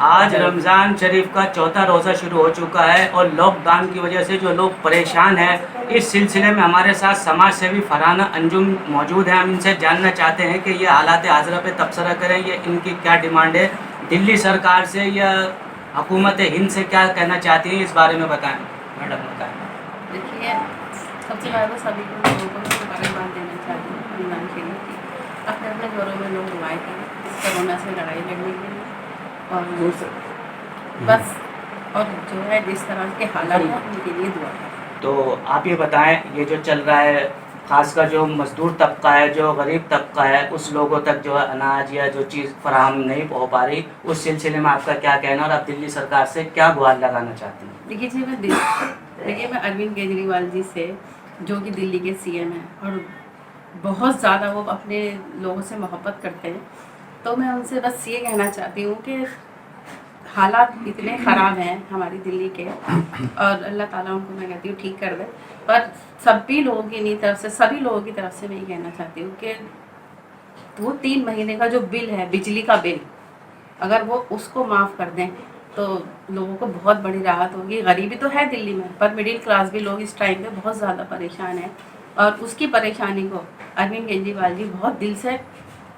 आज रमज़ान शरीफ का चौथा रोज़ा शुरू हो चुका है और लॉकडाउन की वजह से जो लोग परेशान हैं, इस सिलसिले में हमारे साथ समाज सेवी फरहाना अंजुम मौजूद हैं। हम इनसे जानना चाहते हैं कि ये हालात हाज़िरा पे तबसरा करें, ये इनकी क्या डिमांड है, दिल्ली सरकार से या हुकूमत हिंद से क्या कहना चाहती हैं, इस बारे में बताएं मैडम। बताएं। देखिए, सबसे पहले तो सभी लोगों को मुबारकबाद देना चाहती हूँ रमज़ान के लिए। अपने अपने घरों में लोग दुआएं करें इस कोरोना से लड़ाई लड़ने के लिए, और बस और जो है जिस तरह के हालात हैं उनके लिए दुआ करें। तो आप ये बताएं, ये जो चल रहा है, खासकर जो मजदूर तबका है, जो गरीब तबका है, उस लोगों तक जो है अनाज या जो चीज़ फराहम नहीं हो पा रही, उस सिलसिले में आपका क्या कहना और आप दिल्ली सरकार से क्या गुहार लगाना चाहती हैं? देखिए मैं अरविंद केजरीवाल जी से, जो कि दिल्ली के सीएम हैं और बहुत ज़्यादा वो अपने लोगों से मोहब्बत करते हैं, तो मैं उनसे बस ये कहना चाहती हूँ कि हालात इतने ख़राब हैं हमारी दिल्ली के, और अल्लाह ताला उनको, मैं कहती हूँ, ठीक कर दे। पर सभी लोगों की तरफ से, सभी लोगों की तरफ से मैं ये कहना चाहती हूँ कि वो 3 महीने का जो बिल है, बिजली का बिल, अगर वो उसको माफ़ कर दें तो लोगों को बहुत बड़ी राहत होगी। गरीबी तो है दिल्ली में, पर मिडिल क्लास भी लोग इस टाइम पे बहुत ज़्यादा परेशान हैं, और उसकी परेशानी को अरविंद केजरीवाल जी बहुत दिल से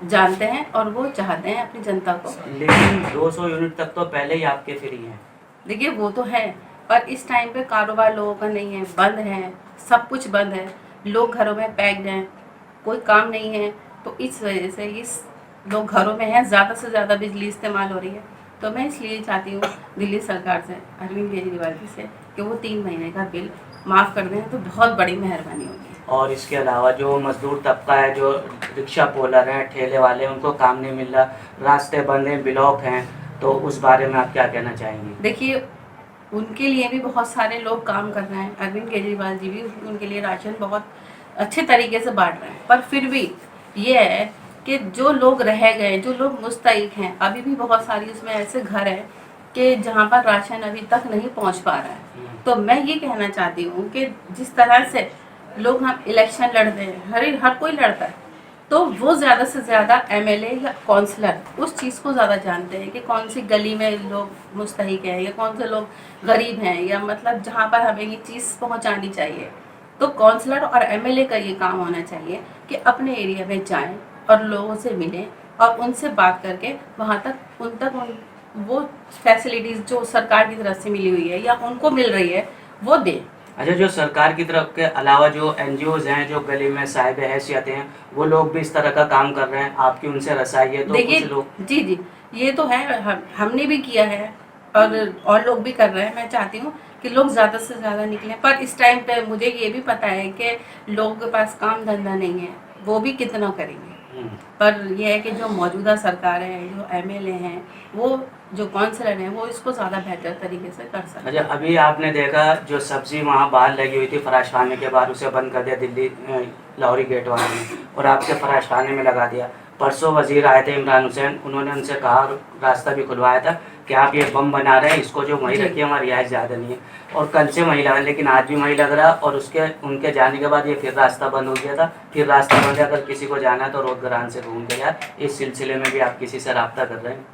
जानते हैं और वो चाहते हैं अपनी जनता को। लेकिन 200 यूनिट तक तो पहले ही आपके फ्री हैं। देखिए वो तो है, पर इस टाइम पे कारोबार लोगों का नहीं है, बंद है, सब कुछ बंद है, लोग घरों में पैक्ड हैं, कोई काम नहीं है, तो इस वजह से इस लोग घरों में हैं, ज़्यादा से ज़्यादा बिजली इस्तेमाल हो रही है। तो मैं इसलिए चाहती हूँ दिल्ली सरकार से, अरविंद केजरीवाल जी से, कि वो 3 महीने का बिल माफ़ कर दें तो बहुत बड़ी मेहरबानी होगी। और इसके अलावा जो मजदूर तबका है, जो रिक्शा पोलर हैं, ठेले वाले हैं, उनको काम नहीं मिल रहा, रास्ते बंद हैं, ब्लॉक हैं, तो उस बारे में आप क्या कहना चाहेंगी? देखिए उनके लिए भी बहुत सारे लोग काम कर रहे हैं, अरविंद केजरीवाल जी भी उनके लिए राशन बहुत अच्छे तरीके से बांट रहे हैं, पर फिर भी ये है कि जो लोग रह गए, जो लोग मुस्तहिक हैं, अभी भी बहुत सारी उसमें ऐसे घर हैं कि जहाँ पर राशन अभी तक नहीं पहुँच पा रहा है। तो मैं ये कहना चाहती हूँ कि जिस तरह से लोग हम इलेक्शन लड़ते हैं, हर कोई लड़ता है, तो वो ज़्यादा से ज़्यादा एमएलए या काउंसलर उस चीज़ को ज़्यादा जानते हैं कि कौन सी गली में लोग मुस्तहिक हैं या कौन से लोग गरीब हैं, या मतलब जहाँ पर हमें ये चीज़ पहुँचानी चाहिए। तो काउंसलर और एमएलए का ये काम होना चाहिए कि अपने एरिया में जाएं और लोगों से मिलें और उनसे बात करके वहाँ तक उन वो फैसिलिटीज़ जो सरकार की तरफ से मिली हुई है या उनको मिल रही है वो दें। अच्छा, जो सरकार की तरफ के अलावा जो एनजीओज हैं, जो गली में साहिब हैसियत हैं, वो लोग भी इस तरह का काम कर रहे हैं, आपकी उनसे रसाई है? तो देखिए कुछ लोग जी ये तो है, हमने भी किया है और लोग भी कर रहे हैं। मैं चाहती हूँ कि लोग ज़्यादा से ज़्यादा निकलें, पर इस टाइम पे मुझे ये भी पता है कि लोगों के पास काम धंधा नहीं है, वो भी कितना करेंगे। पर यह है कि जो मौजूदा सरकार है, जो एमएलए हैं, वो जो काउंसलर हैं, वो इसको ज़्यादा बेहतर तरीके से कर सकते हैं। अच्छा, अभी आपने देखा जो सब्जी वहाँ बाहर लगी हुई थी फराश खाने के बाद, उसे बंद कर दिया दिल्ली लाहौरी गेट वाले ने, और आपके फराश खाने में लगा दिया। परसों वजीर आए थे इमरान हुसैन, उन्होंने उनसे कहा, रास्ता भी खुलवाया था कि आप ये बम बना रहे हैं, इसको जो वहीं रखिए, हमारी रिहाइश ज़्यादा नहीं है। और कल से वहीं लगा, लेकिन आज भी वहीं लग रहा, और उनके जाने के बाद ये फिर रास्ता बंद हो गया था। फिर रास्ता बंद है, अगर किसी को जाना है तो रोडग्रान से घूम के यार। इस सिलसिले में भी आप किसी से रब्ता कर रहे हैं?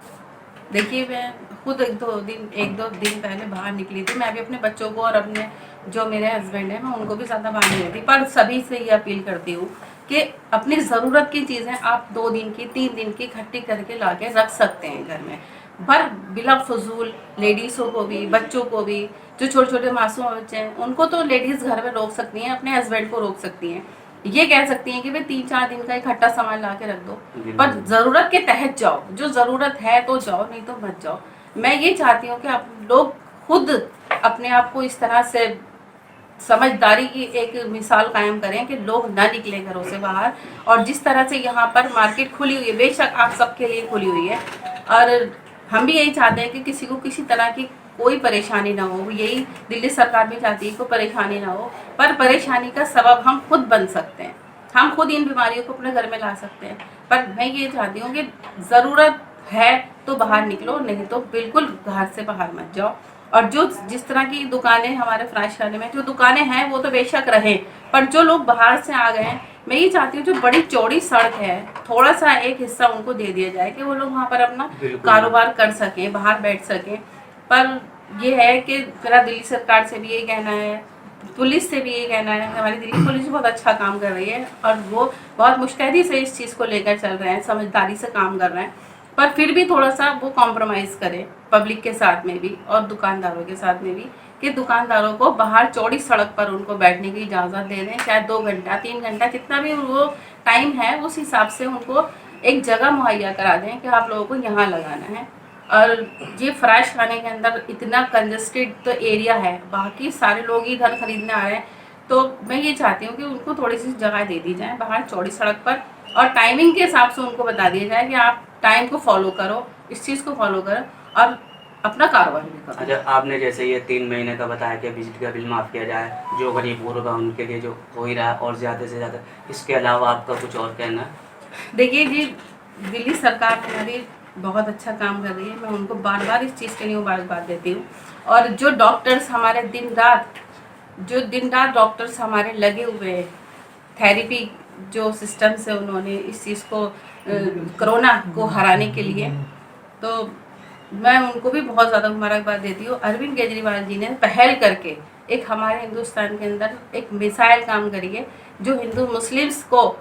देखिए मैं खुद एक दो दिन पहले बाहर निकली थी। मैं भी अपने बच्चों को और अपने जो मेरे हस्बैंड हैं, मैं उनको भी ज़्यादा बाहर नहीं थी, पर सभी से ये अपील करती हूँ कि अपनी ज़रूरत की चीज़ें आप 2 दिन की 3 दिन की इकट्ठी करके ला के रख सकते हैं घर में, पर बिला फजूल लेडीज़ों को भी, बच्चों को भी, जो छोटे छोटे मासूम बच्चे हैं, उनको तो लेडीज़ घर में रोक सकती हैं, अपने हस्बैंड को रोक सकती हैं, ये कह सकती हैं कि भाई 3-4 दिन का इकट्ठा सामान ला के रख दो, पर ज़रूरत के तहत जाओ, जो ज़रूरत है तो जाओ, नहीं तो मत जाओ। मैं ये चाहती हूँ कि आप लोग खुद अपने आप को इस तरह से समझदारी की एक मिसाल कायम करें कि लोग ना निकले घरों से बाहर। और जिस तरह से यहाँ पर मार्केट खुली हुई है, बेशक आप सबके लिए खुली हुई है, और हम भी यही चाहते हैं कि किसी को किसी तरह की कोई परेशानी ना हो, यही दिल्ली सरकार भी चाहती है, कोई परेशानी ना हो, पर परेशानी का सबब हम खुद बन सकते हैं, हम खुद इन बीमारियों को अपने घर में ला सकते हैं। पर मैं ये चाहती हूँ कि ज़रूरत है तो बाहर निकलो, नहीं तो बिल्कुल घर से बाहर मत जाओ। और जो जिस तरह की दुकानें हमारे फराश खाने में जो दुकानें हैं वो तो बेशक रहें, पर जो लोग बाहर से आ गए हैं मैं ये चाहती हूँ जो बड़ी चौड़ी सड़क है थोड़ा सा एक हिस्सा उनको दे दिया जाए कि वो लोग वहाँ पर अपना बिल्कुल। कारोबार कर सकें, बाहर बैठ सकें। पर ये है कि मेरा दिल्ली सरकार से भी यही कहना है, पुलिस से भी यही कहना है, हमारी दिल्ली पुलिस बहुत अच्छा काम कर रही है और वो बहुत मुस्तैदी से इस चीज़ को लेकर चल रहे हैं, समझदारी से काम कर रहे हैं। पर फिर भी थोड़ा सा वो कॉम्प्रोमाइज़ करें पब्लिक के साथ में भी और दुकानदारों के साथ में भी, कि दुकानदारों को बाहर चौड़ी सड़क पर उनको बैठने की इजाज़त दे दें, चाहे 2 घंटा 3 घंटा जितना भी वो टाइम है उस हिसाब से उनको एक जगह मुहैया करा दें कि आप लोगों को यहाँ लगाना है। और ये फराश खाने के अंदर इतना कंजस्टेड तो एरिया है, बाकी सारे लोग ही इधर खरीदने आ रहे हैं, तो मैं ये चाहती हूँ कि उनको थोड़ी सी जगह दे दी जाए बाहर चौड़ी सड़क पर और टाइमिंग के हिसाब से उनको बता दिया जाए कि आप टाइम को फॉलो करो, इस चीज़ को फॉलो करो और अपना कारोबार भी करो। अच्छा, आपने जैसे ये 3 महीने का बताया कि बिजली का बिल माफ़ किया जाए, जो गरीब लोग हैं उनके लिए जो हो ही रहा है और ज़्यादा से ज़्यादा, इसके अलावा आपका कुछ और कहना है? देखिए जी, दिल्ली सरकार हमारी बहुत अच्छा काम कर रही है, मैं उनको बार बार इस चीज़ के लिए मुबारकबाद देती हूँ। और जो डॉक्टर्स हमारे दिन रात डॉक्टर्स हमारे लगे हुए हैं, थेरेपी जो सिस्टम से उन्होंने इस चीज़ को कोरोना को हराने के लिए, तो मैं उनको भी बहुत ज़्यादा मुबारकबाद देती हूँ। अरविंद केजरीवाल जी ने पहल करके एक हमारे हिंदुस्तान के अंदर एक मिसाइल काम करी है, जो हिंदू मुस्लिम्स को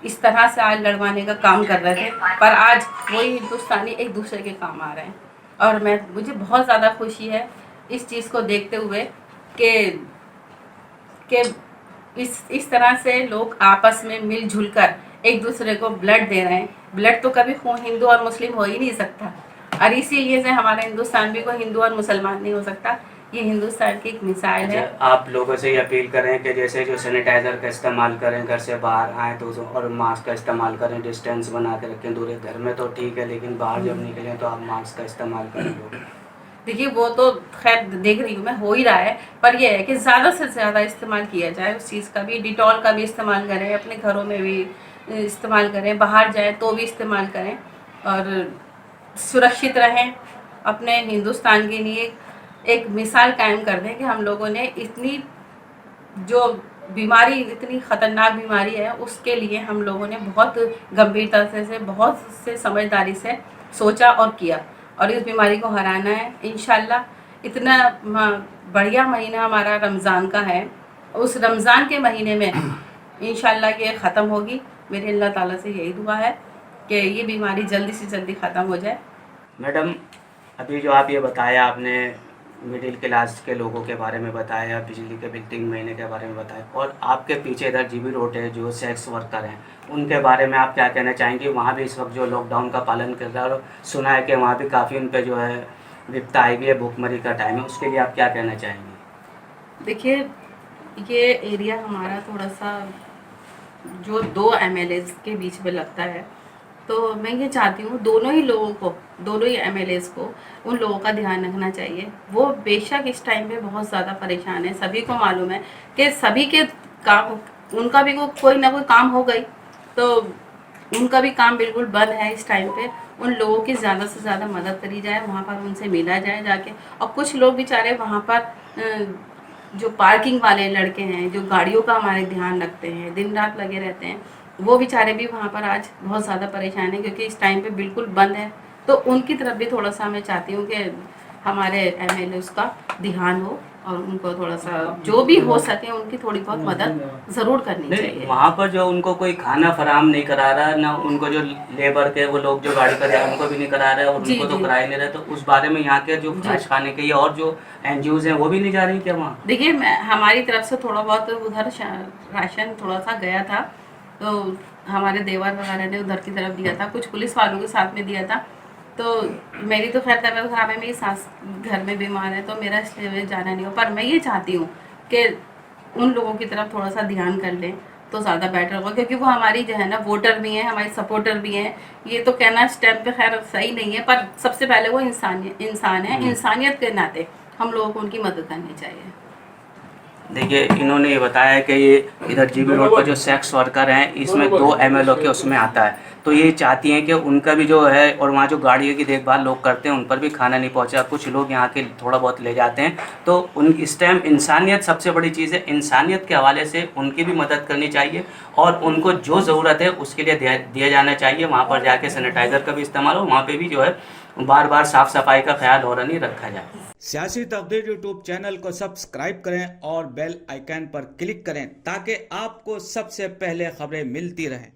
इस तरह से आज लड़वाने का काम कर रहे थे, पर आज वही हिंदुस्तानी एक दूसरे के काम आ रहे हैं। और मुझे बहुत ज़्यादा खुशी है इस चीज़ को देखते हुए कि इस तरह से लोग आपस में मिलजुल कर एक दूसरे को ब्लड दे रहे हैं। ब्लड तो कभी हिंदू और मुस्लिम हो ही नहीं सकता, और इसीलिए से हमारा हिंदुस्तान भी कोई हिंदू और मुसलमान नहीं हो सकता। ये हिंदुस्तान की एक मिसाइल है। आप लोगों से ये अपील करें कि जैसे जो सैनिटाइज़र का इस्तेमाल करें, घर से बाहर आएँ तो और मास्क का इस्तेमाल करें, डिस्टेंस बना के रखें, दूरी। घर में तो ठीक है, लेकिन बाहर जब निकलें तो आप मास्क का इस्तेमाल करें लोग। देखिए वो तो खैर देख रही हूँ मैं, हो ही रहा है, पर यह है कि ज़्यादा से ज़्यादा इस्तेमाल किया जाए उस चीज़ का भी। डिटॉल का भी इस्तेमाल करें, अपने घरों में भी इस्तेमाल करें, बाहर जाएं तो भी इस्तेमाल करें और सुरक्षित रहें। अपने हिंदुस्तान के लिए एक मिसाल कायम कर दें कि हम लोगों ने इतनी जो बीमारी, इतनी ख़तरनाक बीमारी है, उसके लिए हम लोगों ने बहुत गंभीरता से बहुत से समझदारी से सोचा और किया, और इस बीमारी को हराना है इंशाल्लाह। इतना बढ़िया महीना हमारा रमज़ान का है, उस रमज़ान के महीने में इंशाल्लाह ये ख़त्म होगी। मेरे अल्लाह ताला से यही दुआ है कि ये बीमारी जल्दी से जल्दी ख़त्म हो जाए। मैडम, अभी जो आप ये बताया, आपने मिडिल क्लास के लोगों के बारे में बताया, बिजली के बिल 3 महीने के बारे में बताया, और आपके पीछे इधर जीबी रोड है जो सेक्स वर्कर हैं, उनके बारे में आप क्या कहना चाहेंगे? वहाँ भी इस वक्त जो लॉकडाउन का पालन कर रहा है, और सुना है कि वहाँ भी काफ़ी उन पर जो है विपदा आई भी है, भूखमरी का टाइम है, उसके लिए आप क्या कहना चाहेंगे? देखिए, ये एरिया हमारा थोड़ा सा जो 2 MLAs के बीच में लगता है, तो मैं ये चाहती हूँ दोनों ही MLAs को उन लोगों का ध्यान रखना चाहिए। वो बेशक इस टाइम पे बहुत ज़्यादा परेशान है, सभी को मालूम है कि सभी के काम, उनका भी कोई ना कोई काम हो गई, तो उनका भी काम बिल्कुल बंद है इस टाइम पे। उन लोगों की ज़्यादा से ज़्यादा मदद करी जाए, वहाँ पर उनसे मिला जाए जाके। और कुछ लोग बेचारे वहाँ पर जो पार्किंग वाले लड़के हैं, जो गाड़ियों का हमारे ध्यान रखते हैं, दिन रात लगे रहते हैं, वो बेचारे भी वहाँ पर आज बहुत ज़्यादा परेशान हैं क्योंकि इस टाइम पे बिल्कुल बंद है। तो उनकी तरफ भी थोड़ा सा मैं चाहती हूँ कि हमारे MLA उसका ध्यान हो और उनको थोड़ा सा जो भी हो सके उनकी थोड़ी बहुत मदद ज़रूर करनी चाहिए। वहाँ पर जो उनको कोई खाना फराहम नहीं करा रहा, ना उनको जो लेबर के वो लोग जो गाड़ी पर उनको भी नहीं करा रहे, और उनको तो करा ही नहीं रहे, तो उस बारे में यहाँ के जो फ्रेश खाने के और जो NGOs हैं वो भी नहीं जा रही क्या वहाँ? देखिए, हमारी तरफ से थोड़ा बहुत उधर राशन थोड़ा सा गया था, तो हमारे देवर वगैरह ने उधर की तरफ दिया था, कुछ पुलिस वालों के साथ में दिया था। तो मेरी तो खैर तबीयत ख़राब है, मेरी सास घर में बीमार है, तो मेरा इसलिए जाना नहीं हो। पर मैं ये चाहती हूँ कि उन लोगों की तरफ थोड़ा सा ध्यान कर लें तो ज़्यादा बेटर होगा, क्योंकि वो हमारी जो है ना वोटर भी हैं, हमारी सपोर्टर भी हैं। ये तो कहना इस टाइम पे खैर सही नहीं है, पर सबसे पहले वो इंसान है। इंसानियत के नाते हम लोगों को उनकी मदद करनी चाहिए। देखिए इन्होंने ये बताया कि ये इधर जीबी रोड पर जो सेक्स वर्कर हैं इसमें 2 MLO के उसमें आता है, तो ये चाहती हैं कि उनका भी जो है, और वहाँ जो गाड़ियों की देखभाल लोग करते हैं उन पर भी खाना नहीं पहुँचा। कुछ लोग यहाँ के थोड़ा बहुत ले जाते हैं, तो उन इस टाइम इंसानियत सबसे बड़ी चीज़ है। इंसानियत के हवाले से उनकी भी मदद करनी चाहिए और उनको जो ज़रूरत है उसके लिए दिया जाना चाहिए। वहाँ पर जाके सैनिटाइज़र का भी इस्तेमाल हो, वहाँ पर भी जो है बार बार साफ़ सफाई का ख्याल और नहीं रखा जाए। सियासी तकदीर यूट्यूब चैनल को सब्सक्राइब करें और बेल आइकन पर क्लिक करें ताकि आपको सबसे पहले खबरें मिलती रहें।